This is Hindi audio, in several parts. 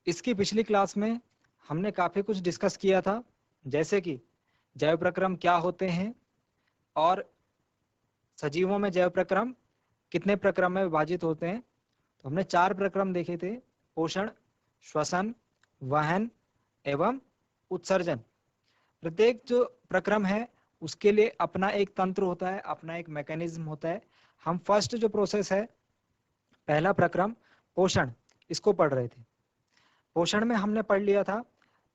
इसकी पिछली क्लास में हमने काफी कुछ डिस्कस किया था, जैसे कि जैव प्रक्रम क्या होते हैं और सजीवों में जैव प्रक्रम कितने प्रक्रम में विभाजित होते हैं। तो हमने 4 प्रक्रम देखे थे: पोषण, श्वसन, वहन एवं उत्सर्जन। प्रत्येक जो प्रक्रम है उसके लिए अपना एक तंत्र होता है, अपना एक मैकेनिज्म होता है। हम फर्स्ट जो प्रोसेस है, पहला प्रक्रम पोषण, इसको पढ़ रहे थे। पोषण में हमने पढ़ लिया था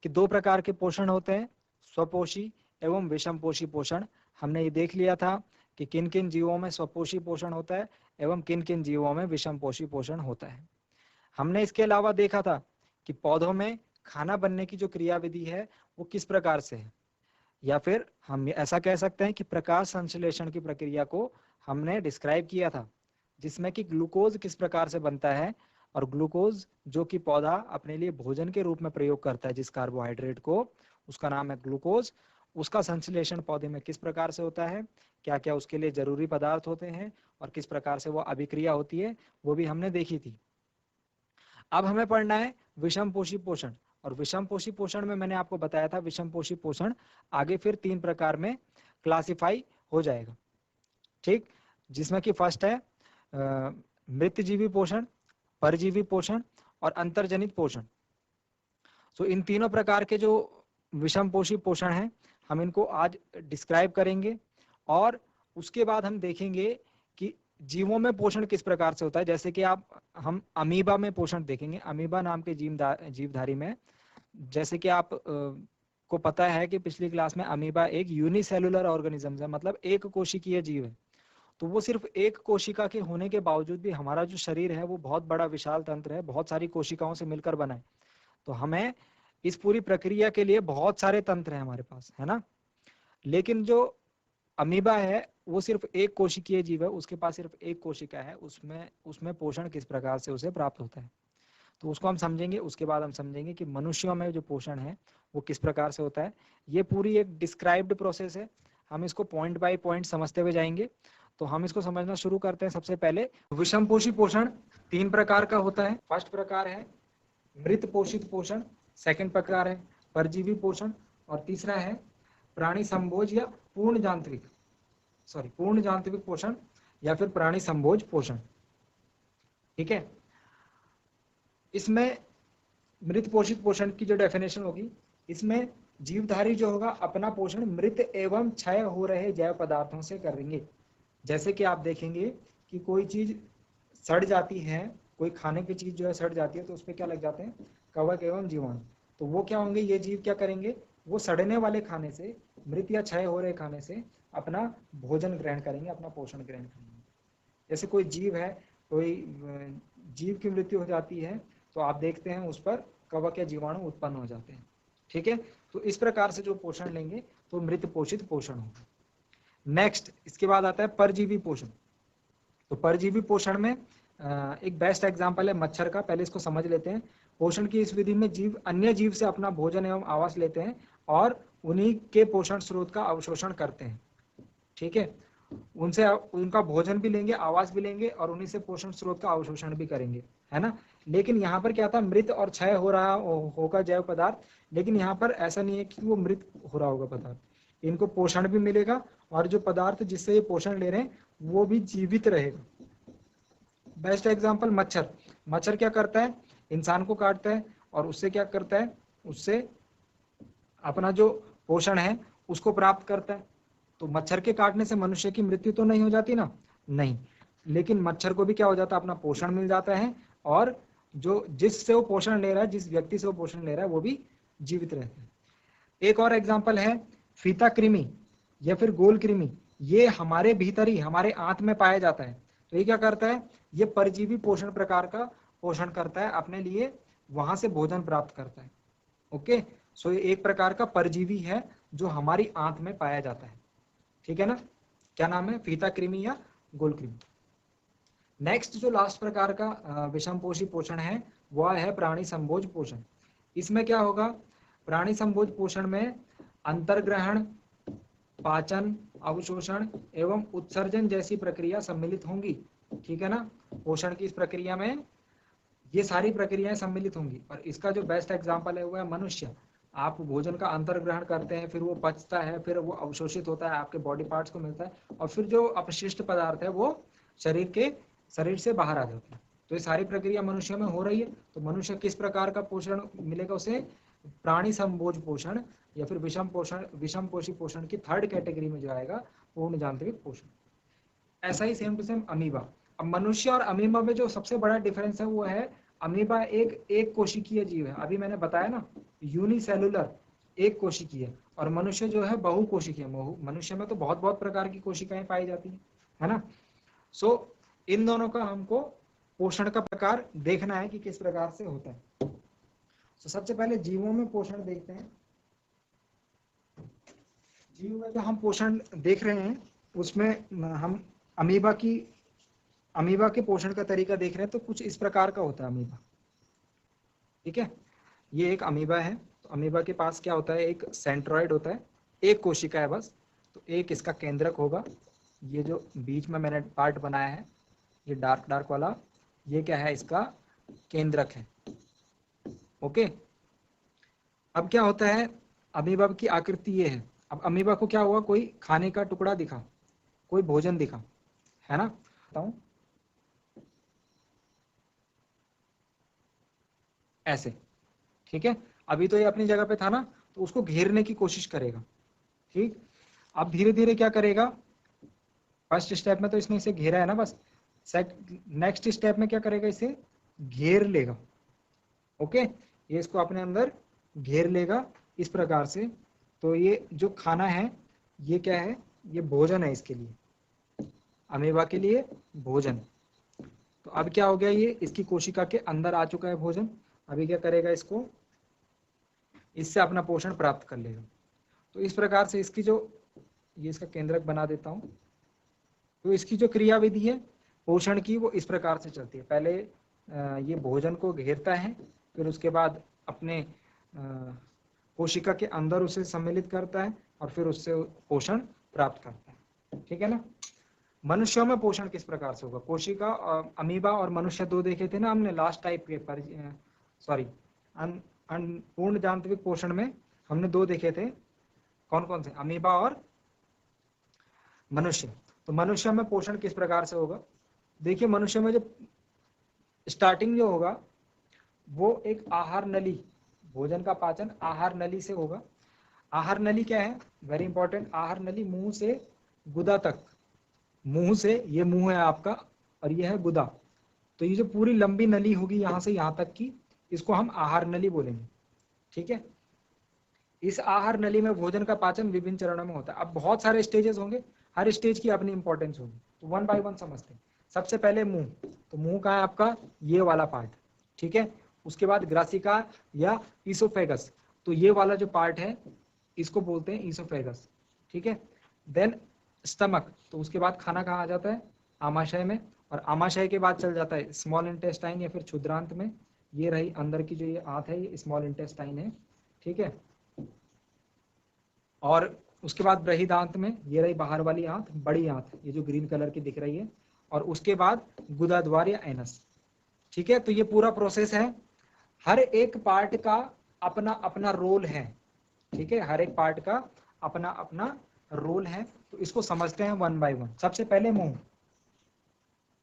कि 2 प्रकार के पोषण होते हैं, स्वपोषी एवं विषमपोषी पोषण। हमने ये देख लिया था कि किन किन जीवों में स्वपोषी पोषण होता है एवं किन किन जीवों में विषमपोषी पोषण होता है। हमने इसके अलावा देखा था कि पौधों में खाना बनने की जो क्रियाविधि है वो किस प्रकार से है, या फिर हम ऐसा कह सकते हैं कि प्रकाश संश्लेषण की प्रक्रिया को हमने डिस्क्राइब किया था, जिसमें कि ग्लूकोज किस प्रकार से बनता है और ग्लूकोज जो कि पौधा अपने लिए भोजन के रूप में प्रयोग करता है, जिस कार्बोहाइड्रेट को, उसका नाम है ग्लूकोज, उसका संश्लेषण पौधे में किस प्रकार से होता है, क्या क्या उसके लिए जरूरी पदार्थ होते हैं और किस प्रकार से वो अभिक्रिया होती है, वो भी हमने देखी थी। अब हमें पढ़ना है विषमपोषी पोषण, और विषमपोषी पोषण में मैंने आपको बताया था विषमपोषी पोषण आगे फिर 3 प्रकार में क्लासिफाई हो जाएगा, ठीक, जिसमें कि फर्स्ट है मृतजीवी पोषण, परजीवी पोषण और अंतर्जनित पोषण। सो इन तीनों प्रकार के जो विषमपोषी पोषण हैं हम इनको आज डिस्क्राइब करेंगे, और उसके बाद हम देखेंगे कि जीवों में पोषण किस प्रकार से होता है। जैसे कि हम अमीबा में पोषण देखेंगे, अमीबा नाम के जीवधारी में, जैसे कि आप को पता है कि पिछली क्लास में अमीबा एक यूनिसेलुलर ऑर्गेनिज्म है, मतलब एक कोशिकीय जीव है। तो वो सिर्फ एक कोशिका के होने के बावजूद भी हमारा जो शरीर है वो बहुत बड़ा विशाल तंत्र है, बहुत सारी कोशिकाओं से मिलकर बना है। तो हमें इस पूरी प्रक्रिया के लिए बहुत सारे तंत्र हैं हमारे पास, है ना। लेकिन जो अमीबा है वो सिर्फ एक कोशिकीय जीव है, उसके पास सिर्फ एक कोशिका है, उसमें पोषण किस प्रकार से उसे प्राप्त होता है, तो उसको हम समझेंगे। उसके बाद हम समझेंगे कि मनुष्यों में जो पोषण है वो किस प्रकार से होता है। ये पूरी एक डिस्क्राइब्ड प्रोसेस है, हम इसको पॉइंट बाय पॉइंट समझते हुए जाएंगे। तो हम इसको समझना शुरू करते हैं। सबसे पहले विषमपोषी पोषण 3 प्रकार का होता है। फर्स्ट प्रकार है मृत पोषित पोषण, सेकंड प्रकार है परजीवी पोषण, और तीसरा है प्राणी संभोज या पूर्ण जानत्रिक पोषण या फिर प्राणी संभोज पोषण, ठीक है। इसमें मृत पोषित पोषण की जो डेफिनेशन होगी, इसमें जीवधारी जो होगा अपना पोषण मृत एवं क्षय हो रहे जैव पदार्थों से करेंगे। जैसे कि आप देखेंगे कि कोई चीज सड़ जाती है, कोई खाने की चीज जो है सड़ जाती है, तो उस पर क्या लग जाते हैं, कवक एवं जीवाणु। तो वो क्या होंगे, ये जीव क्या करेंगे, वो सड़ने वाले खाने से, मृत या क्षय हो रहे खाने से अपना भोजन ग्रहण करेंगे, अपना पोषण ग्रहण करेंगे। जैसे कोई जीव है, कोई जीव की मृत्यु हो जाती है, तो आप देखते हैं उस पर कवक या जीवाणु उत्पन्न हो जाते हैं, ठीक है। तो इस प्रकार से जो पोषण लेंगे तो मृत पोषित पोषण होगा। नेक्स्ट इसके बाद आता है परजीवी पोषण। तो परजीवी पोषण में एक बेस्ट एग्जांपल है मच्छर का, पहले इसको समझ लेते हैं। पोषण की इस विधि में जीव अन्य जीव से अपना भोजन एवं आवास लेते हैं और उन्हीं के पोषण स्रोत का अवशोषण करते हैं, ठीक है। उनसे उनका भोजन भी लेंगे, आवास भी लेंगे और उन्हीं से पोषण स्रोत का अवशोषण भी करेंगे, है ना। लेकिन यहाँ पर क्या था, मृत और क्षय हो रहा होगा जैव पदार्थ, लेकिन यहाँ पर ऐसा नहीं है कि वो मृत हो रहा होगा पदार्थ, इनको पोषण भी मिलेगा और जो पदार्थ जिससे ये पोषण ले रहे हैं वो भी जीवित रहेगा। बेस्ट एग्जांपल मच्छर क्या करता है, इंसान को काटता है और उससे क्या करता है, उससे अपना जो पोषण है उसको प्राप्त करता है। तो मच्छर के काटने से मनुष्य की मृत्यु तो नहीं हो जाती ना, नहीं, लेकिन मच्छर को भी क्या हो जाता है, अपना पोषण मिल जाता है और जो जिससे वो पोषण ले रहा है, जिस व्यक्ति से वो पोषण ले रहा है वो भी जीवित रहता है। एक और एग्जांपल है फीता कृमि या फिर गोल कृमि, ये हमारे भीतर ही हमारे आंत में पाया जाता है। तो ये क्या करता है, ये परजीवी पोषण प्रकार का पोषण करता है, अपने लिए वहां से भोजन प्राप्त करता है। ओके, सो ये एक प्रकार का परजीवी है जो हमारी आंत में पाया जाता है, ठीक है ना। क्या नाम है, फीता कृमि या गोल कृमि। नेक्स्ट जो लास्ट प्रकार का विषमपोषी पोषण है वह है प्राणी संभोज पोषण। इसमें क्या होगा, प्राणी संभोज पोषण में अंतर्ग्रहण, पाचन, अवशोषण एवं उत्सर्जन जैसी प्रक्रिया सम्मिलित होंगी, ठीक है ना। पोषण की इस प्रक्रिया में ये सारी प्रक्रियाएं सम्मिलित होंगी। और इसका जो बेस्ट एग्जाम्पल है वो है मनुष्य। आप भोजन का अंतर ग्रहण करते हैं, फिर वो पचता है, फिर वो अवशोषित होता है, आपके बॉडी पार्ट्स को मिलता है, और फिर जो अपशिष्ट पदार्थ है वो शरीर से बाहर आ जाता है। तो ये सारी प्रक्रिया मनुष्य में हो रही है। तो मनुष्य किस प्रकार का पोषण मिलेगा उसे? प्राणी संभोज पोषण या फिर विषम पोषी पोषण की थर्ड कैटेगरी में जो आएगा पूर्ण यांत्रिक पोषण। ऐसा ही सेम टू सेम अमीबा। अब मनुष्य और अमीबा में जो सबसे बड़ा डिफरेंस है वो है, अमीबा एक कोशिकीय जीव है, अभी मैंने बताया ना, यूनिसेलुलर, एक कोशिकीय, और मनुष्य जो है बहुकोशिकीय। मनुष्य में तो बहुत बहुत प्रकार की कोशिकाएं पाई जाती है ना। सो इन दोनों का हमको पोषण का प्रकार देखना है कि किस प्रकार से होता है। तो सबसे पहले जीवों में पोषण देखते हैं। जीव में जो हम पोषण देख रहे हैं उसमें हम अमीबा के पोषण का तरीका देख रहे हैं। तो कुछ इस प्रकार का होता है अमीबा, ठीक है। ये एक अमीबा है। तो अमीबा के पास क्या होता है? एक सेंट्रॉइड होता है, एक कोशिका है बस। तो एक इसका केंद्रक होगा। ये जो बीच में मैंने पार्ट बनाया है, ये डार्क वाला, ये क्या है? इसका केंद्रक है। ओके। अब क्या होता है? अमीबा की आकृति ये है। अब अमीबा को क्या हुआ? कोई खाने का टुकड़ा दिखा, कोई भोजन दिखा, है ना। बताऊं ऐसे, ठीक है। अभी तो ये अपनी जगह पे था ना, तो उसको घेरने की कोशिश करेगा, ठीक। अब धीरे धीरे क्या करेगा? फर्स्ट स्टेप में तो इसने इसे घेरा है ना बस, नेक्स्ट स्टेप में क्या करेगा? इसे घेर लेगा। ओके, ये इसको अपने अंदर घेर लेगा इस प्रकार से। तो ये जो खाना है ये क्या है? ये भोजन है इसके लिए, अमीबा के लिए भोजन। तो अब क्या हो गया? ये इसकी कोशिका के अंदर आ चुका है भोजन। अभी क्या करेगा? इसको, इससे अपना पोषण प्राप्त कर लेगा। तो इस प्रकार से इसकी जो, ये इसका केंद्रक बना देता हूं। तो इसकी जो क्रियाविधि है पोषण की वो इस प्रकार से चलती है। पहले ये भोजन को घेरता है, फिर उसके बाद अपने कोशिका के अंदर उसे सम्मिलित करता है, और फिर उससे पोषण प्राप्त करता है, ठीक है ना। मनुष्यों में पोषण किस प्रकार से होगा? कोशिका, अमीबा और मनुष्य दो देखे थे ना हमने लास्ट टाइप के सॉरी पूर्ण यांत्रिक पोषण में हमने दो देखे थे। कौन कौन से? अमीबा और मनुष्य। तो मनुष्य में पोषण किस प्रकार से होगा? देखिए, मनुष्य में जो स्टार्टिंग जो होगा वो एक आहार नली, भोजन का पाचन आहार नली से होगा। आहार नली क्या है? Very important. आहार नली मुंह से गुदा तक, मुंह से, ये मुंह है आपका और ये है गुदा। तो ये जो पूरी लंबी नली होगी यहाँ से यहाँ तक की, इसको हम आहार नली बोलेंगे, ठीक है। इस आहार नली में भोजन का पाचन विभिन्न चरणों में होता है। अब बहुत सारे स्टेजेस होंगे, हर स्टेज की अपनी इंपॉर्टेंस होगी, तो वन बाय वन समझते हैं। सबसे पहले मुंह। तो मुंह का है आपका ये वाला पार्ट, ठीक है। उसके बाद ग्रासिका या ईसोफेगस, तो ये वाला जो पार्ट है इसको बोलते हैं ईसोफेगस, ठीक है। देन स्टमक, तो उसके बाद खाना कहाँ आ जाता है? आमाशय में। और आमाशय के बाद चल जाता है स्मॉल इंटेस्टाइन या फिर क्षुद्रांत में। ये रही अंदर की जो ये आंत है, ये स्मॉल इंटेस्टाइन है, ठीक है। और उसके बाद बृहदांत में, ये रही बाहर वाली आंत, बड़ी आंत, ये जो ग्रीन कलर की दिख रही है। और उसके बाद गुदाद्वार या एनस, ठीक है। तो ये पूरा प्रोसेस है। हर एक पार्ट का अपना अपना रोल है, ठीक है। हर एक पार्ट का अपना अपना रोल है। तो इसको समझते हैं वन बाय वन। सबसे पहले मुंह।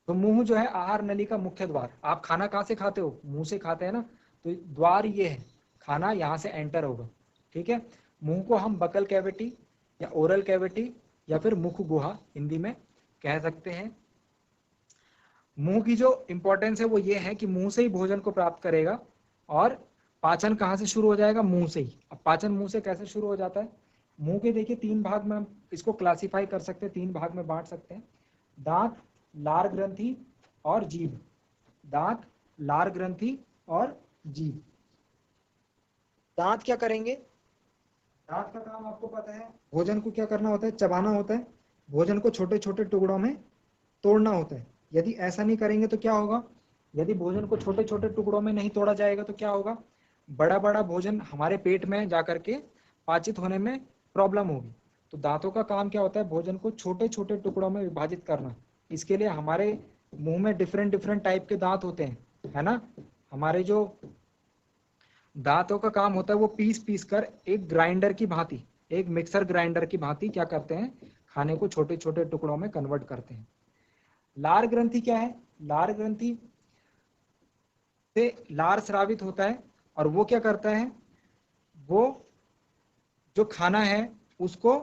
तो मुंह जो है आहार नली का मुख्य द्वार। आप खाना कहाँ से खाते हो? मुंह से खाते हैं ना। तो द्वार ये है, खाना यहाँ से एंटर होगा, ठीक है। मुंह को हम बकल कैविटी या ओरल कैविटी या फिर मुख गुहा हिंदी में कह सकते हैं। मुंह की जो इंपॉर्टेंस है वो ये है कि मुंह से ही भोजन को प्राप्त करेगा, और पाचन कहाँ से शुरू हो जाएगा? मुंह से ही। अब पाचन मुंह से कैसे शुरू हो जाता है? मुंह के देखिए तीन भाग में हम इसको क्लासिफाई कर सकते हैं, तीन भाग में बांट सकते हैं। दांत, लार ग्रंथि और जीभ। दांत, लार ग्रंथि और जीभ। दांत क्या करेंगे? दांत का काम आपको पता है, भोजन को क्या करना होता है? चबाना होता है। भोजन को छोटे छोटे टुकड़ों में तोड़ना होता है। यदि ऐसा नहीं करेंगे तो क्या होगा? यदि भोजन को छोटे छोटे टुकड़ों में नहीं तोड़ा जाएगा तो क्या होगा? बड़ा बड़ा भोजन हमारे पेट में जाकर के पाचित होने में प्रॉब्लम होगी। तो दांतों का काम क्या होता है? भोजन को छोटे छोटे टुकड़ों में विभाजित करना। इसके लिए हमारे मुंह में डिफरेंट डिफरेंट टाइप के दांत होते हैं, है ना। हमारे जो दांतों का काम होता है वो पीस पीस कर एक ग्राइंडर की भांति, एक मिक्सर ग्राइंडर की भांति क्या करते हैं, खाने को छोटे छोटे टुकड़ों में कन्वर्ट करते हैं। लार ग्रंथि क्या है? लार ग्रंथि से लार स्रावित होता है और वो क्या करता है, वो जो खाना है उसको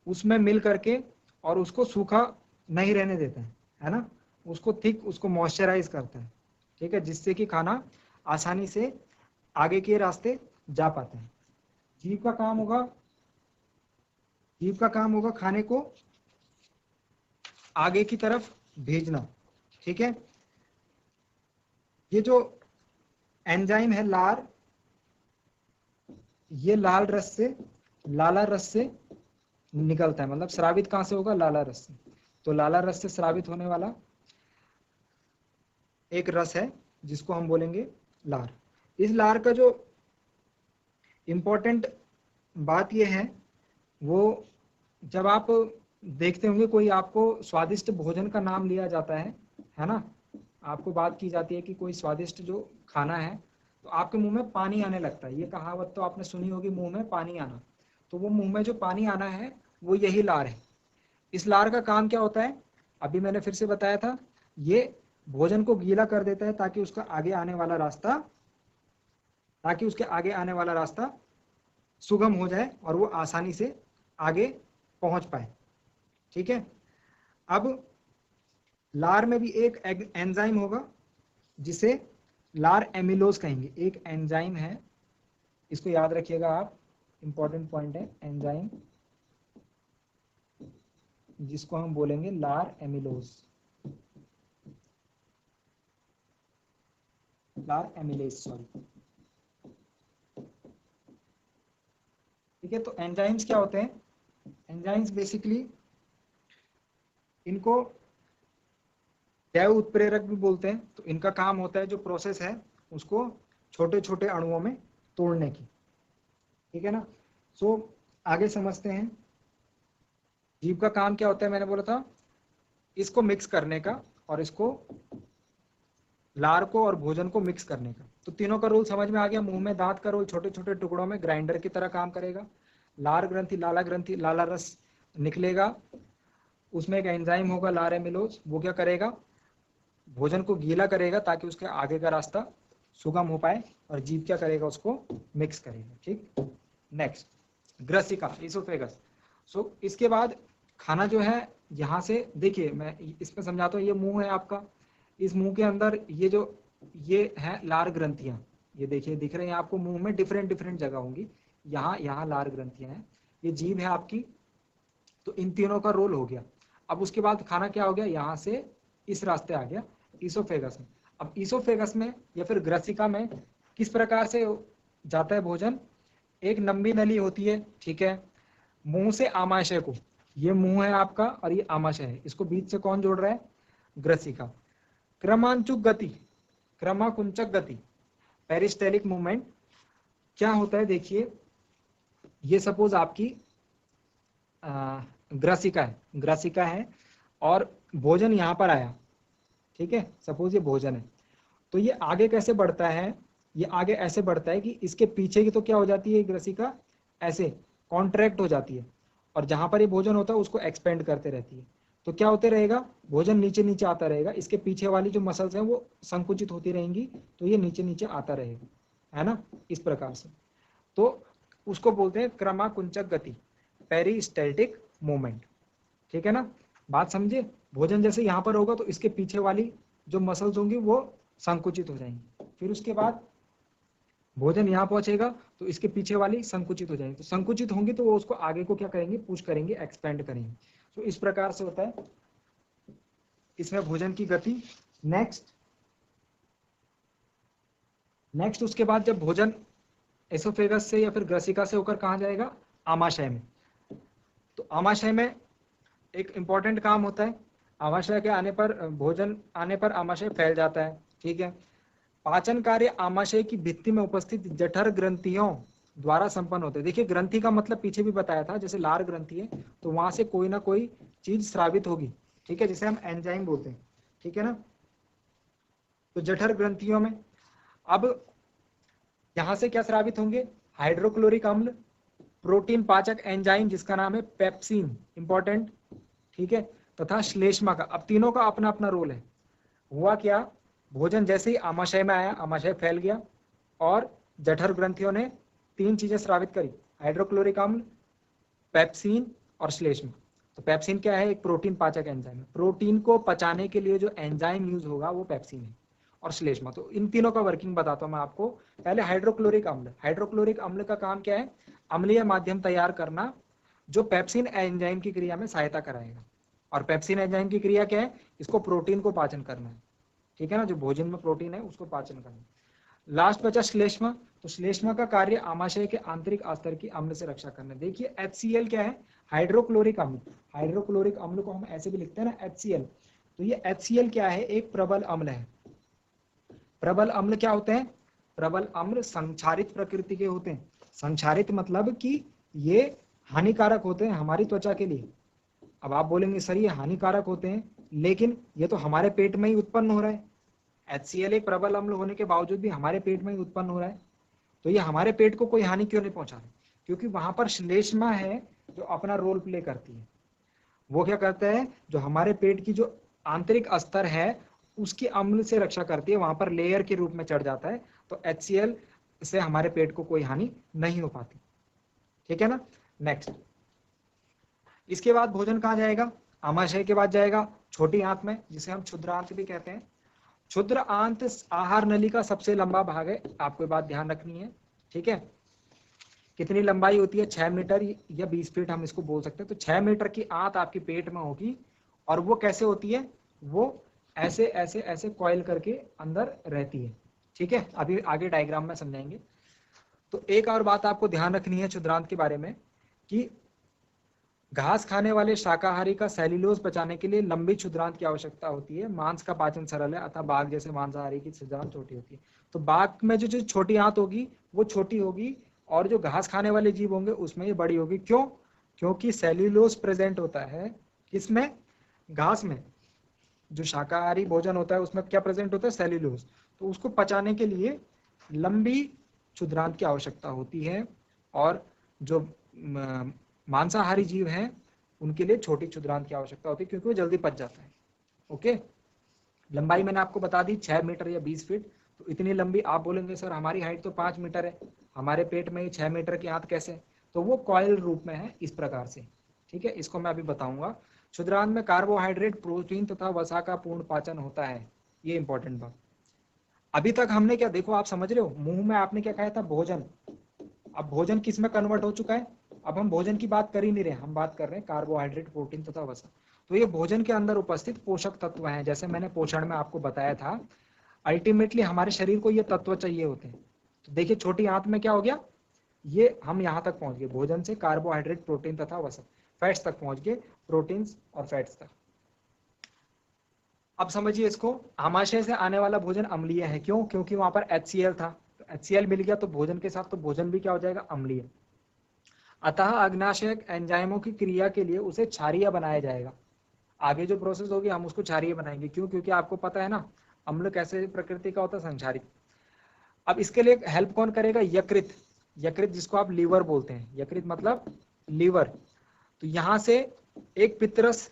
उसमें मिल करके और उसको सूखा नहीं रहने देता है ना, उसको थिक, उसको मॉइस्चराइज करता है, ठीक है, जिससे कि खाना आसानी से आगे के रास्ते जा पाते हैं। जीभ का काम होगा, जीभ का काम होगा खाने को आगे की तरफ भेजना, ठीक है। ये जो एंजाइम है लार, ये लाल रस से, लाला रस से निकलता है, मतलब स्रावित कहां से होगा, लाला रस से। तो लाला रस से स्रावित होने वाला एक रस है जिसको हम बोलेंगे लार। इस लार का जो इंपॉर्टेंट बात यह है, वो जब आप देखते होंगे कोई आपको स्वादिष्ट भोजन का नाम लिया जाता है ना, आपको बात की जाती है कि कोई स्वादिष्ट जो खाना है, तो आपके मुंह में पानी आने लगता है। ये कहावत तो आपने सुनी होगी, मुंह में पानी आना। तो वो मुंह में जो पानी आना है वो यही लार है। इस लार का काम क्या होता है, अभी मैंने फिर से बताया था, ये भोजन को गीला कर देता है ताकि उसका आगे आने वाला रास्ता, ताकि उसके आगे आने वाला रास्ता सुगम हो जाए और वो आसानी से आगे पहुंच पाए, ठीक है। अब लार में भी एक एंजाइम होगा जिसे लार एमिलोज कहेंगे। एक एंजाइम है, इसको याद रखिएगा आप, इंपॉर्टेंट पॉइंट है, एंजाइम जिसको हम बोलेंगे लार एमिलोज, लार एमिलेज, सॉरी, ठीक है। तो एंजाइम्स क्या होते हैं, एंजाइम्स बेसिकली इनको जैव उत्प्रेरक भी बोलते हैं। तो इनका काम होता है, जो प्रोसेस है उसको छोटे छोटे अणुओं में तोड़ने की, ठीक है ना। सो आगे समझते हैं, जीभ का काम क्या होता है, मैंने बोला था इसको मिक्स करने का और इसको लार को और भोजन को मिक्स करने का। तो तीनों का रूल समझ में आ गया। मुंह में दांत का रोल छोटे छोटे टुकड़ों में ग्राइंडर की तरह काम करेगा। लार ग्रंथि, लाला ग्रंथि, लाला रस निकलेगा, उसमें एक एंजाइम होगा लार एमिलोज, वो क्या करेगा, भोजन को गीला करेगा ताकि उसके आगे का रास्ता सुगम हो पाए, और जीभ क्या करेगा, उसको मिक्स करेगा, ठीक। Next, ग्रसिका, oesophagus. सो इसके बाद खाना जो है, यहाँ से देखिए मैं इसमें समझाता हूँ, ये मुंह है आपका, इस मुंह के अंदर ये जो ये है लार ग्रंथियां, ये देखिए दिख रहे हैं आपको, मुंह में डिफरेंट डिफरेंट जगह होंगी, यहाँ लार ग्रंथियां हैं, ये जीभ है आपकी। तो इन तीनों का रोल हो गया। अब उसके बाद खाना क्या हो गया, यहाँ से इस रास्ते आ गया ईसोफेगस में। अब ईसोफेगस में या फिर ग्रसिका में किस प्रकार से जाता है भोजन, एक लंबी नली होती है, ठीक है, मुंह से आमाशय को, ये मुंह है आपका और ये आमाशय है, इसको बीच से कौन जोड़ रहा है, ग्रसिका। क्रमांचुक गति, क्रमाकुंचक गति, पेरिस्टेलिक मूवमेंट क्या होता है, देखिए ये सपोज आपकी ग्रसिका है, ग्रसिका है और भोजन यहाँ पर आया, ठीक है, सपोज ये भोजन है, तो ये आगे कैसे बढ़ता है, ये आगे ऐसे बढ़ता है कि इसके पीछे की तो क्या हो जाती है, ग्रसिका ऐसे कॉन्ट्रैक्ट हो जाती है, और जहां पर ये भोजन होता है उसको एक्सपेंड करते रहती है। तो क्या होते रहेगा, भोजन नीचे नीचे आता रहेगा, इसके पीछे वाली जो मसल्स हैं वो संकुचित होती रहेंगी, तो ये नीचे नीचे आता रहेगा, है ना, इस प्रकार से। तो उसको बोलते हैं क्रमाकुंचक गति, पेरिस्टेल्टिक मूवमेंट, ठीक है ना, बात समझे। भोजन जैसे यहाँ पर होगा तो इसके पीछे वाली जो मसल्स होंगी वो संकुचित हो जाएंगी, फिर उसके बाद भोजन यहाँ पहुंचेगा तो इसके पीछे वाली संकुचित हो जाएंगी, तो संकुचित होंगी तो वो उसको आगे को क्या करेंगे, पुश करेंगे, एक्सपेंड करेंगे। तो इस प्रकार से होता है इसमें भोजन की गति। नेक्स्ट उसके बाद जब भोजन एसोफेगस से या फिर ग्रसिका से होकर कहाँ जाएगा, आमाशय में। तो आमाशय में एक इंपॉर्टेंट काम होता है, आमाशय के आने पर, भोजन आने पर आमाशय फैल जाता है, ठीक है। पाचन कार्य आमाशय की भित्ति में उपस्थित जठर ग्रंथियों द्वारा संपन्न होते हैं। देखिए ग्रंथि का मतलब पीछे भी बताया था, जैसे लार ग्रंथि है तो वहां से कोई ना कोई चीज स्रावित होगी, ठीक है, जिसे हम एंजाइम बोलते हैं, ठीक है ना। तो जठर ग्रंथियों में, अब यहां से क्या स्रावित होंगे, हाइड्रोक्लोरिक अम्ल, प्रोटीन पाचक एंजाइम जिसका नाम है पेप्सिन, इंपॉर्टेंट, ठीक है, तथा श्लेष्मा का। अब तीनों का अपना अपना रोल है। हुआ क्या, भोजन जैसे ही आमाशय में आया, आमाशय फैल गया और जठर ग्रंथियों ने तीन चीजें स्रावित करी, हाइड्रोक्लोरिक अम्ल, पेप्सिन और श्लेष्मा। तो पेप्सिन क्या है, एक प्रोटीन पाचक एंजाइम है। प्रोटीन को पचाने के लिए जो एंजाइम यूज होगा वो पेप्सिन है और श्लेष्मा। तो इन तीनों का वर्किंग बताता हूं मैं आपको। पहले हाइड्रोक्लोरिक अम्ल, हाइड्रोक्लोरिक अम्ल का काम क्या है, अम्लीय माध्यम तैयार करना जो पेप्सिन एंजाइम की क्रिया में सहायता कराएगा। और पेप्सिन एंजाइम की क्रिया क्या है, इसको प्रोटीन को पाचन करना है, ठीक है ना, जो भोजन में प्रोटीन है उसको पाचन करना है। लास्ट बचा श्लेष्मा। तो श्लेष्मा का कार्य आमाशय के आंतरिक अस्तर की अम्ल से रक्षा करना है। देखिए HCl क्या है, हाइड्रोक्लोरिक अम्ल। हाइड्रोक्लोरिक अम्ल को हम ऐसे भी लिखते हैं ना, HCl। तो ये HCl क्या है, एक प्रबल अम्ल है। प्रबल अम्ल क्या होते हैं, प्रबल अम्ल संक्षारित प्रकृति के होते हैं। संक्षारित मतलब कि ये हानिकारक होते हैं हमारी त्वचा के लिए। अब आप बोलेंगे सर ये हानिकारक होते हैं, लेकिन ये तो हमारे पेट में ही उत्पन्न हो रहा है। HCl एक प्रबल अम्ल होने के बावजूद भी हमारे पेट में ही उत्पन्न हो रहा है, तो ये हमारे पेट को कोई हानि क्यों नहीं पहुंचा रहा, क्योंकि वहां पर श्लेष्मा है जो अपना रोल प्ले करती है। वो क्या करता है, जो हमारे पेट की जो आंतरिक अस्तर है उसकी अम्ल से रक्षा करती है, वहां पर लेयर के रूप में चढ़ जाता है। तो HCl से हमारे पेट को कोई हानि नहीं हो पाती, ठीक है ना। नेक्स्ट, इसके बाद भोजन कहाँ जाएगा, आमाशय के बाद जाएगा छोटी आंत में, जिसे हम क्षुद्रांत भी कहते हैं। क्षुद्र आंत आहार नली का सबसे लंबा भाग है, आपको ये बात ध्यान रखनी है, ठीक है। कितनी लंबाई होती है, 6 मीटर या 20 फीट हम इसको बोल सकते हैं। तो 6 मीटर की आंत आपके पेट में होगी, और वो कैसे होती है, वो ऐसे ऐसे ऐसे कॉइल करके अंदर रहती है, ठीक है। अभी आगे डायग्राम में समझाएंगे। तो एक और बात आपको ध्यान रखनी है क्षुद्रांत के बारे में, कि घास खाने वाले शाकाहारी का सेल्यूलोज पचाने के लिए लंबी क्षुद्रांत की आवश्यकता होती है। मांस का पाचन सरल है, अतः बाघ जैसे मांसाहारी की क्षुद्रांत छोटी होती है। तो बाघ में जो छोटी आंत होगी वो छोटी होगी, और जो घास खाने वाले जीव होंगे उसमें ये बड़ी होगी। क्यों, क्योंकि सेल्यूलोज प्रेजेंट होता है किसमें, घास में। जो शाकाहारी भोजन होता है उसमें क्या प्रेजेंट होता है, सेल्यूलोज। तो उसको पचाने के लिए लंबी क्षुद्रांत की आवश्यकता होती है, और जो मांसाहारी जीव हैं उनके लिए छोटी क्षुद्रांत की आवश्यकता होती है, क्योंकि वो जल्दी पच जाता है। ओके, लंबाई मैंने आपको बता दी 6 मीटर या 20 फीट। तो इतनी लंबी, आप बोलेंगे सर हमारी हाइट तो 5 मीटर है, हमारे पेट में ही 6 मीटर की आंत कैसे, तो वो कॉइल रूप में है इस प्रकार से, ठीक है। इसको मैं अभी बताऊंगा। क्षुद्रांत में कार्बोहाइड्रेट, प्रोटीन तथा वसा का पूर्ण पाचन होता है, ये इंपॉर्टेंट बात। अभी तक हमने क्या, देखो आप समझ रहे हो, मुंह में आपने क्या खाया था, भोजन। अब भोजन किस में कन्वर्ट हो चुका है, अब हम भोजन की बात कर ही नहीं रहे, हम बात कर रहे हैं कार्बोहाइड्रेट, प्रोटीन तथा वसा। तो ये भोजन के अंदर उपस्थित पोषक तत्व हैं। जैसे मैंने पोषण में आपको बताया था, अल्टीमेटली हमारे शरीर को ये तत्व चाहिए होते हैं। तो देखिए छोटी आंत में क्या हो गया, ये हम यहाँ तक पहुंच गए, भोजन से कार्बोहाइड्रेट, प्रोटीन तथा वसा, फैट्स तक पहुंच गए, प्रोटीन्स और फैट्स तक। अब समझिए इसको, आमाशय से आने वाला भोजन अम्लीय है। क्यों, क्योंकि वहां पर HCl था, तो HCl मिल गया तो भोजन के साथ, तो भोजन भी क्या हो जाएगा, अम्लीय। अतः अग्नाशय एंजाइमों की क्रिया के लिए उसे क्षारीय बनाया जाएगा। आगे जो प्रोसेस होगी हम उसको क्षारीय बनाएंगे। क्यों, क्योंकि आपको पता है ना अम्ल कैसे प्रकृति का होता है, संक्षारित। अब इसके लिए हेल्प कौन करेगा, यकृत। यकृत जिसको आप लीवर बोलते हैं, यकृत मतलब लीवर। तो यहाँ से एक पित्तरस,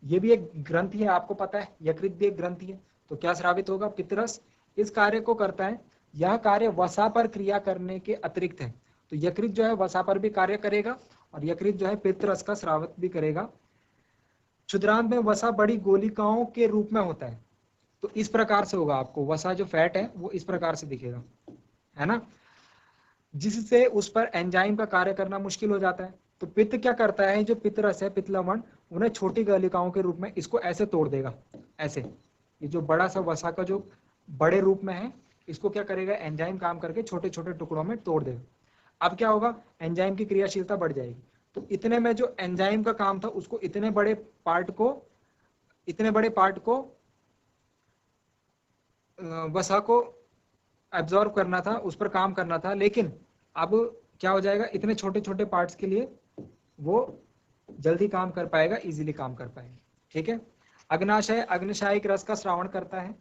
ये भी एक ग्रंथि है, आपको पता है यकृत भी एक ग्रंथि है। तो क्या स्रावित होगा, पित्तरस इस कार्य को करता है। यह कार्य वसा पर क्रिया करने के अतिरिक्त है। तो यकृत जो है वसा पर भी कार्य करेगा, और यकृत जो है पित्तरस का स्रावित भी करेगा। क्षुद्रांत में वसा बड़ी गोलिकाओं के रूप में होता है। तो इस प्रकार से होगा, आपको वसा जो फैट है वो इस प्रकार से दिखेगा, है ना, जिससे उस पर एंजाइम का कार्य करना मुश्किल हो जाता है। तो पित्त क्या करता है, जो पित्तरस है, पित्त लवण, उन्हें छोटी गलिकाओं के रूप में इसको ऐसे तोड़ देगा, ऐसे। ये जो बड़ा सा वसा का जो बड़े रूप में है, इसको क्या करेगा, एंजाइम काम करके छोटे छोटे टुकड़ों में तोड़ देगा। अब क्या होगा, एंजाइम की क्रियाशीलता बढ़ जाएगी। तो इतने में जो एंजाइम का काम था उसको इतने बड़े पार्ट को वसा को एब्जॉर्ब करना था, उस पर काम करना था। लेकिन अब क्या हो जाएगा, इतने छोटे छोटे पार्ट्स के लिए वो जल्दी काम कर पाएगा, इजीली काम कर पाएगा, ठीक है। अग्नाशय अग्निशायिक रस का श्रावण करता है,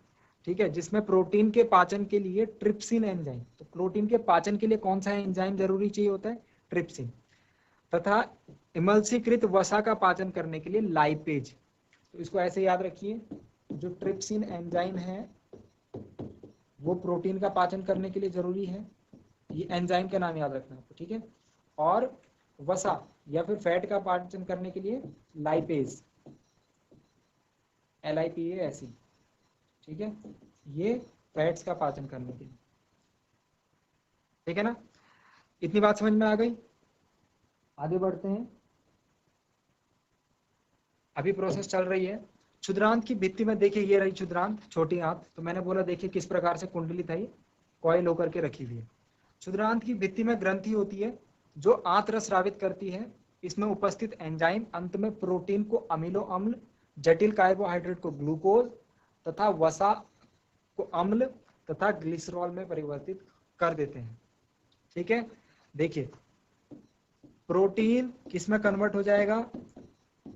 ठीक है, जिसमें प्रोटीन के पाचन के लिए ट्रिप्सिन एंजाइम, तो प्रोटीन के पाचन के लिए कौन सा एंजाइम जरूरी चाहिए होता है, ट्रिप्सिन, तथा इमल्सीकृत वसा का पाचन करने के लिए लाइपेज। तो इसको ऐसे याद रखिए, जो ट्रिप्सिन एंजाइम है वो प्रोटीन का पाचन करने के लिए जरूरी है, ये एंजाइम का नाम याद रखना आपको, ठीक है। और वसा या फिर फैट का पाचन करने के लिए लाइपेज, LIPASE, ठीक है, ये फैट्स का पाचन करने के लिए, ठीक है ना। इतनी बात समझ में आ गई, आगे बढ़ते हैं। अभी प्रोसेस चल रही है। क्षुद्रांत की भित्ति में देखिए, ये रही क्षुद्रांत, छोटी आंत, तो मैंने बोला देखिए किस प्रकार से कुंडली था, कॉइल होकर के रखी हुई है। क्षुद्रांत की भित्ति में ग्रंथि होती है जो आंत रस स्रावित करती है। इसमें उपस्थित एंजाइम अंत में प्रोटीन को अमीनो अम्ल, जटिल कार्बोहाइड्रेट को ग्लूकोज तथा वसा को अम्ल तथा ग्लिसरॉल में परिवर्तित कर देते हैं, ठीक है। देखिए प्रोटीन किस में कन्वर्ट हो जाएगा,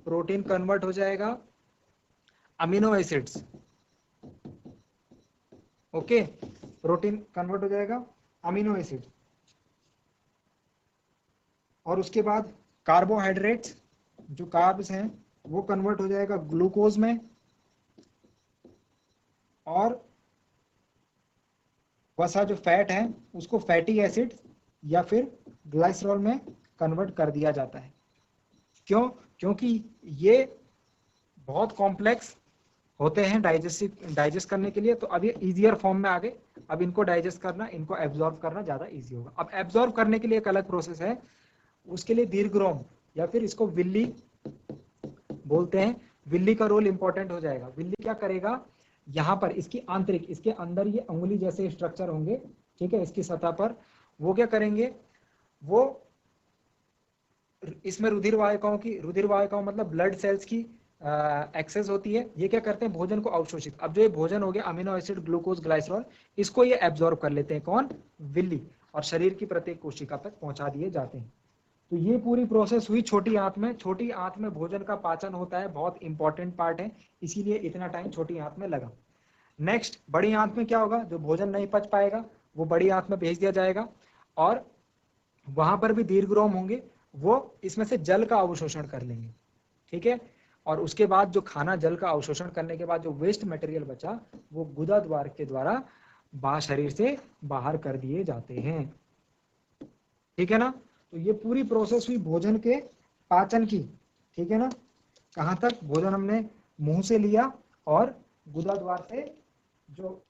प्रोटीन कन्वर्ट हो जाएगा amino acids, okay, protein convert हो जाएगा अमीनो एसिड, और उसके बाद कार्बोहाइड्रेट्स, जो कार्ब्स हैं वो कन्वर्ट हो जाएगा ग्लूकोज में, और वसा जो फैट है उसको फैटी एसिड या फिर ग्लाइसरॉल में कन्वर्ट कर दिया जाता है। क्यों? क्योंकि ये बहुत कॉम्प्लेक्स होते हैं डाइजेस्ट करने के लिए, तो अब ये इजियर फॉर्म में आ गए। अब इनको डाइजेस्ट करना, इनको एब्जॉर्ब करना ज्यादा इजी होगा। अब एब्जॉर्ब करने के लिए एक अलग प्रोसेस है, उसके लिए दीर्घरोम या फिर इसको विल्ली बोलते हैं। विल्ली का रोल इंपॉर्टेंट हो जाएगा। विल्ली क्या करेगा, यहाँ पर इसकी आंतरिक, इसके अंदर ये अंगुली जैसे स्ट्रक्चर होंगे, ठीक है, इसकी सतह पर, वो क्या करेंगे, वो इसमें रुधिर वाहिकाओं मतलब ब्लड सेल्स की एक्सेस होती है। ये क्या करते हैं, भोजन को अवशोषित, अब जो ये भोजन हो गया अमीनो एसिड, ग्लूकोज, ग्लाइसरॉल, इसको ये एब्जॉर्ब कर लेते हैं, कौन, विल्ली, और शरीर की प्रत्येक कोशिका तक पहुंचा दिए जाते हैं। तो ये पूरी प्रोसेस हुई छोटी आंत में। छोटी आंत में भोजन का पाचन होता है, बहुत इंपॉर्टेंट पार्ट है, इसीलिए इतना टाइम छोटी आंत में लगा। नेक्स्ट बड़ी आंत में क्या होगा, जो भोजन नहीं पच पाएगा वो बड़ी आंत में भेज दिया जाएगा, और वहां पर भी दीर्घरोम होंगे, वो इसमें से जल का अवशोषण कर लेंगे, ठीक है। और उसके बाद जो खाना, जल का अवशोषण करने के बाद जो वेस्ट मटेरियल बचा, वो गुदा द्वार के द्वारा शरीर से बाहर कर दिए जाते हैं, ठीक है ना। तो ये पूरी प्रोसेस हुई भोजन के पाचन की, ठीक है ना। कहाँ तक, भोजन हमने मुंह से लिया और गुदा द्वार से जो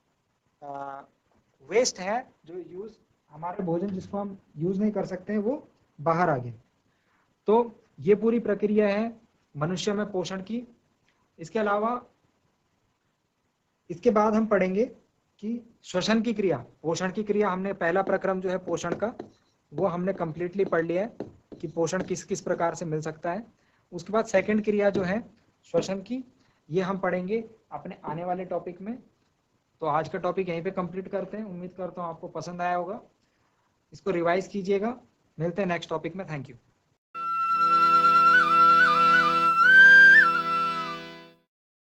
वेस्ट है, जो यूज हमारे भोजन जिसको हम यूज नहीं कर सकते हैं, वो बाहर आ गया। तो ये पूरी प्रक्रिया है मनुष्य में पोषण की। इसके अलावा इसके बाद हम पढ़ेंगे कि श्वसन की क्रिया, पोषण की क्रिया। हमने पहला प्रक्रम जो है पोषण का, वो हमने कंप्लीटली पढ़ लिया है कि पोषण किस किस प्रकार से मिल सकता है। उसके बाद सेकंड क्रिया जो है श्वसन की, ये हम पढ़ेंगे अपने आने वाले टॉपिक में। तो आज का टॉपिक यहीं पे कंप्लीट करते हैं। उम्मीद करता हूँ आपको पसंद आया होगा, इसको रिवाइज कीजिएगा। मिलते हैं नेक्स्ट टॉपिक में। Thank you.